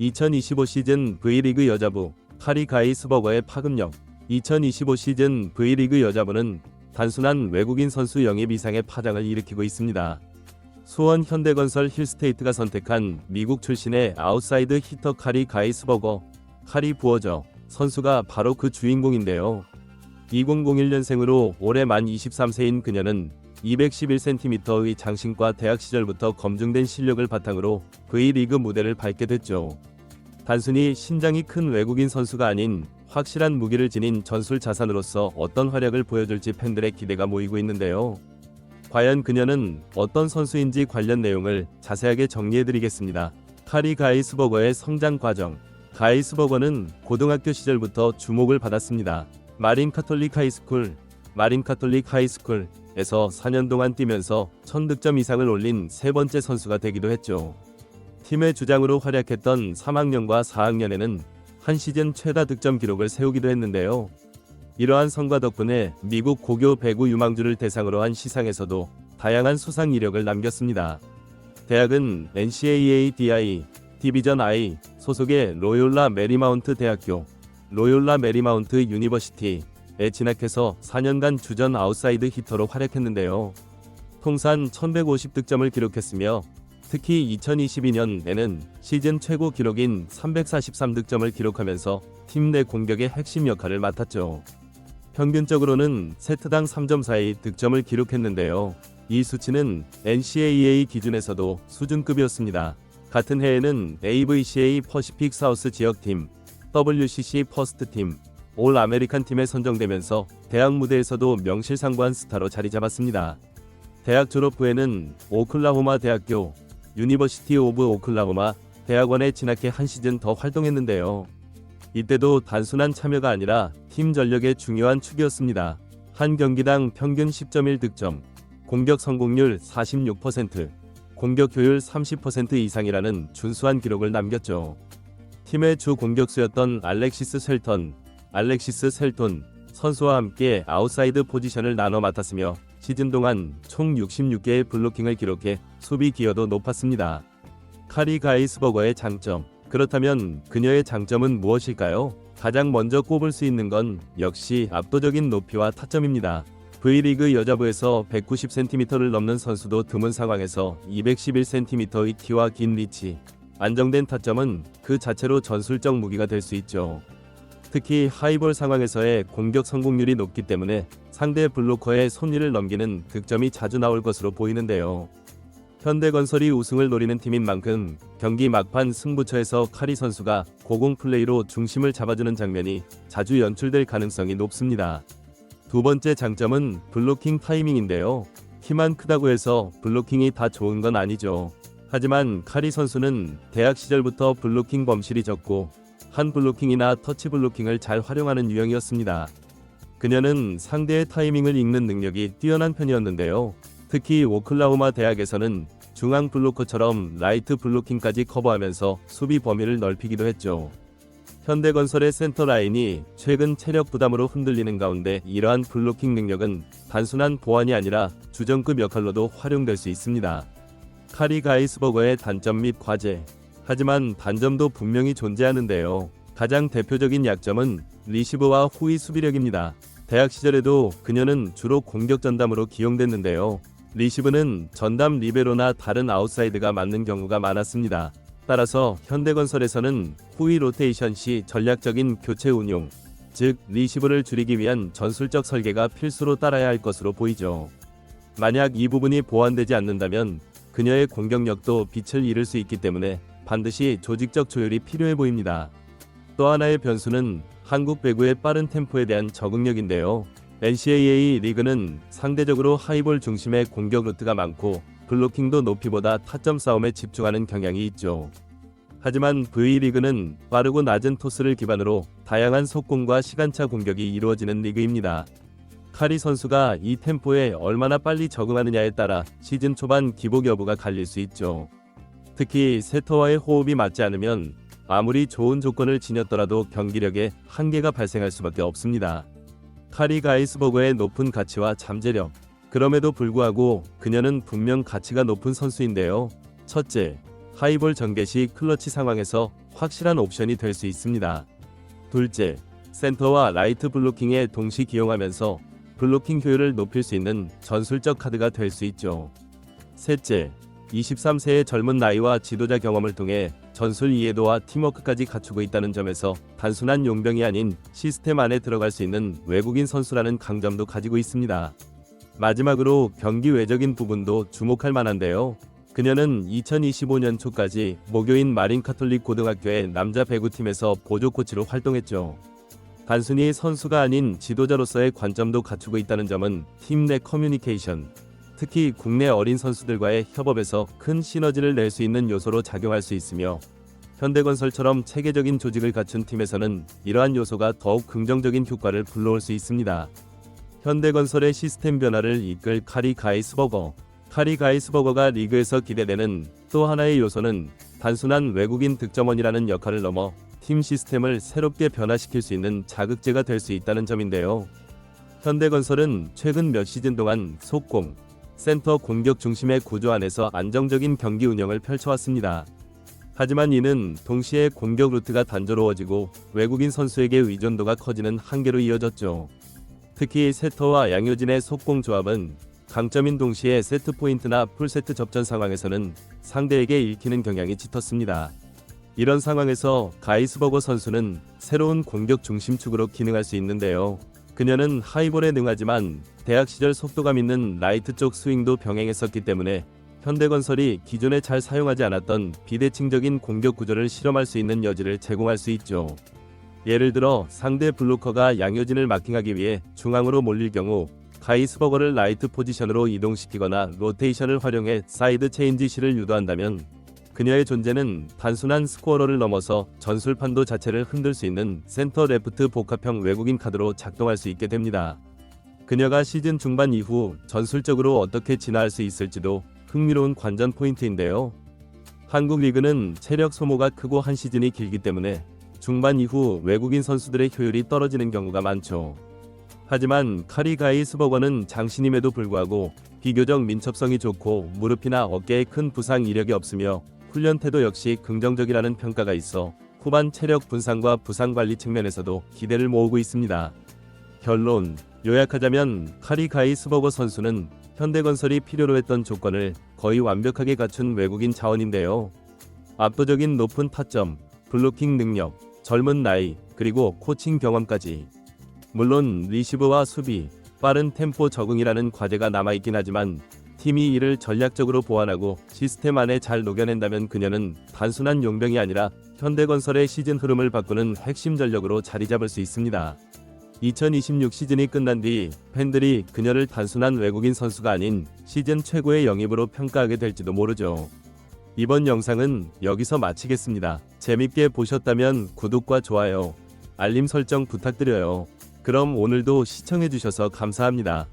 2025 시즌 V리그 여자부 카리 가이스버거의 파급력. 2025 시즌 V리그 여자부는 단순한 외국인 선수 영입 이상의 파장을 일으키고 있습니다. 수원 현대건설 힐스테이트가 선택한 미국 출신의 아웃사이드 히터 카리 가이스버거, 카리 부어저 선수가 바로 그 주인공인데요. 2001년생으로 올해 만 23세인 그녀는 211cm의 장신과 대학 시절부터 검증된 실력을 바탕으로 V리그 무대를 밟게 됐죠. 단순히 신장이 큰 외국인 선수가 아닌 확실한 무기를 지닌 전술 자산으로서 어떤 활약을 보여줄지 팬들의 기대가 모이고 있는데요. 과연 그녀는 어떤 선수인지 관련 내용을 자세하게 정리해드리겠습니다. 카리 가이스버거의 성장 과정. 가이스버거는 고등학교 시절부터 주목을 받았습니다. 마린 카톨릭 하이스쿨에서 4년 동안 뛰면서 1000득점 이상을 올린 세 번째 선수가 되기도 했죠. 팀의 주장으로 활약했던 3학년과 4학년에는 한 시즌 최다 득점 기록을 세우기도 했는데요. 이러한 성과 덕분에 미국 고교 배구 유망주를 대상으로 한 시상에서도 다양한 수상 이력을 남겼습니다. 대학은 NCAA 디비전 I 소속의 로욜라 메리마운트 대학교, 로욜라 메리마운트 유니버시티에 진학해서 4년간 주전 아웃사이드 히터로 활약했는데요. 통산 1150득점을 기록했으며 특히 2022년에는 시즌 최고 기록인 343득점을 기록하면서 팀 내 공격의 핵심 역할을 맡았죠. 평균적으로는 세트당 3.4의 득점을 기록했는데요. 이 수치는 NCAA 기준에서도 수준급이었습니다. 같은 해에는 AVCA 퍼시픽 사우스 지역팀, WCC 퍼스트팀, 올 아메리칸 팀에 선정되면서 대학 무대에서도 명실상부한 스타로 자리 잡았습니다. 대학 졸업 후에는 오클라호마 대학교, 유니버시티 오브 오클라호마 대학원에 진학해 한 시즌 더 활동했는데요. 이때도 단순한 참여가 아니라 팀 전력의 중요한 축이었습니다. 한 경기당 평균 10.1득점, 공격 성공률 46%, 공격 효율 30% 이상이라는 준수한 기록을 남겼죠. 팀의 주 공격수였던 알렉시스 셀톤 선수와 함께 아웃사이드 포지션을 나눠 맡았으며 시즌 동안 총 66개의 블로킹을 기록해 수비 기여도 높았습니다. 카리 가이스버거의 장점. 그렇다면 그녀의 장점은 무엇일까요? 가장 먼저 꼽을 수 있는 건 역시 압도적인 높이와 타점입니다. V리그 여자부에서 190cm를 넘는 선수도 드문 상황에서 211cm의 키와 긴 리치, 안정된 타점은 그 자체로 전술적 무기가 될 수 있죠. 특히 하이볼 상황에서의 공격 성공률이 높기 때문에 상대 블로커의 손위를 넘기는 득점이 자주 나올 것으로 보이는데요. 현대건설이 우승을 노리는 팀인 만큼 경기 막판 승부처에서 카리 선수가 고공 플레이로 중심을 잡아주는 장면이 자주 연출될 가능성이 높습니다. 두 번째 장점은 블로킹 타이밍인데요. 키만 크다고 해서 블로킹이 다 좋은 건 아니죠. 하지만 카리 선수는 대학 시절부터 블로킹 범실이 적고 한 블로킹이나 터치 블로킹을 잘 활용하는 유형이었습니다. 그녀는 상대의 타이밍을 읽는 능력이 뛰어난 편이었는데요. 특히 오클라호마 대학에서는 중앙 블로커처럼 라이트 블로킹까지 커버하면서 수비 범위를 넓히기도 했죠. 현대건설의 센터 라인이 최근 체력 부담으로 흔들리는 가운데 이러한 블로킹 능력은 단순한 보완이 아니라 주전급 역할로도 활용될 수 있습니다. 카리 가이스버거의 단점 및 과제. 하지만 단점도 분명히 존재하는데요. 가장 대표적인 약점은 리시브와 후위 수비력입니다. 대학 시절에도 그녀는 주로 공격 전담으로 기용됐는데요. 리시브는 전담 리베로나 다른 아웃사이드가 맡는 경우가 많았습니다. 따라서 현대건설에서는 후위 로테이션 시 전략적인 교체 운용, 즉 리시브를 줄이기 위한 전술적 설계가 필수로 따라야 할 것으로 보이죠. 만약 이 부분이 보완되지 않는다면 그녀의 공격력도 빛을 잃을 수 있기 때문에 반드시 조직적 조율이 필요해 보입니다. 또 하나의 변수는 한국 배구의 빠른 템포에 대한 적응력인데요. NCAA 리그는 상대적으로 하이볼 중심의 공격 루트가 많고 블로킹도 높이보다 타점 싸움에 집중하는 경향이 있죠. 하지만 V리그는 빠르고 낮은 토스를 기반으로 다양한 속공과 시간차 공격이 이루어지는 리그입니다. 카리 선수가 이 템포에 얼마나 빨리 적응하느냐에 따라 시즌 초반 기복 여부가 갈릴 수 있죠. 특히 세터와의 호흡이 맞지 않으면 아무리 좋은 조건을 지녔더라도 경기력에 한계가 발생할 수밖에 없습니다. 카리 가이스버거의 높은 가치와 잠재력. 그럼에도 불구하고 그녀는 분명 가치가 높은 선수인데요. 첫째, 하이볼 전개 시 클러치 상황에서 확실한 옵션이 될 수 있습니다. 둘째, 센터와 라이트 블로킹에 동시 기용하면서 블로킹 효율을 높일 수 있는 전술적 카드가 될 수 있죠. 셋째, 23세의 젊은 나이와 지도자 경험을 통해 전술 이해도와 팀워크까지 갖추고 있다는 점에서 단순한 용병이 아닌 시스템 안에 들어갈 수 있는 외국인 선수라는 강점도 가지고 있습니다. 마지막으로 경기 외적인 부분도 주목할 만한데요. 그녀는 2025년 초까지 모교인 마린 카톨릭 고등학교의 남자 배구팀에서 보조 코치로 활동했죠. 단순히 선수가 아닌 지도자로서의 관점도 갖추고 있다는 점은 팀 내 커뮤니케이션, 특히 국내 어린 선수들과의 협업에서 큰 시너지를 낼 수 있는 요소로 작용할 수 있으며, 현대건설처럼 체계적인 조직을 갖춘 팀에서는 이러한 요소가 더욱 긍정적인 효과를 불러올 수 있습니다. 현대건설의 시스템 변화를 이끌 카리 가이스버거. 카리 가이스버거가 리그에서 기대되는 또 하나의 요소는 단순한 외국인 득점원이라는 역할을 넘어 팀 시스템을 새롭게 변화시킬 수 있는 자극제가 될 수 있다는 점인데요. 현대건설은 최근 몇 시즌 동안 속공, 센터 공격 중심의 구조 안에서 안정적인 경기 운영을 펼쳐왔습니다. 하지만 이는 동시에 공격 루트가 단조로워지고 외국인 선수에게 의존도가 커지는 한계로 이어졌죠. 특히 세터와 양효진의 속공 조합은 강점인 동시에 세트 포인트나 풀세트 접전 상황에서는 상대에게 읽히는 경향이 짙었습니다. 이런 상황에서 가이스버거 선수는 새로운 공격 중심축으로 기능할 수 있는데요. 그녀는 하이볼에 능하지만 대학 시절 속도감 있는 라이트 쪽 스윙도 병행했었기 때문에 현대건설이 기존에 잘 사용하지 않았던 비대칭적인 공격 구조를 실험할 수 있는 여지를 제공할 수 있죠. 예를 들어 상대 블로커가 양효진을 마킹하기 위해 중앙으로 몰릴 경우 가이스버거를 라이트 포지션으로 이동시키거나 로테이션을 활용해 사이드 체인지 시를 유도한다면 그녀의 존재는 단순한 스코어러를 넘어서 전술판도 자체를 흔들 수 있는 센터 레프트 복합형 외국인 카드로 작동할 수 있게 됩니다. 그녀가 시즌 중반 이후 전술적으로 어떻게 진화할 수 있을지도 흥미로운 관전 포인트인데요. 한국 리그는 체력 소모가 크고 한 시즌이 길기 때문에 중반 이후 외국인 선수들의 효율이 떨어지는 경우가 많죠. 하지만 카리 가이스버거는 장신임에도 불구하고 비교적 민첩성이 좋고 무릎이나 어깨에 큰 부상 이력이 없으며 훈련 태도 역시 긍정적이라는 평가가 있어 후반 체력 분산과 부상 관리 측면에서도 기대를 모으고 있습니다. 결론, 요약하자면 카리 가이스버거 선수는 현대건설이 필요로 했던 조건을 거의 완벽하게 갖춘 외국인 자원인데요. 압도적인 높은 타점, 블로킹 능력, 젊은 나이, 그리고 코칭 경험까지. 물론 리시브와 수비, 빠른 템포 적응이라는 과제가 남아있긴 하지만 팀이 이를 전략적으로 보완하고 시스템 안에 잘 녹여낸다면 그녀는 단순한 용병이 아니라 현대건설의 시즌 흐름을 바꾸는 핵심 전력으로 자리 잡을 수 있습니다. 2026 시즌이 끝난 뒤 팬들이 그녀를 단순한 외국인 선수가 아닌 시즌 최고의 영입으로 평가하게 될지도 모르죠. 이번 영상은 여기서 마치겠습니다. 재밌게 보셨다면 구독과 좋아요, 알림 설정 부탁드려요. 그럼 오늘도 시청해주셔서 감사합니다.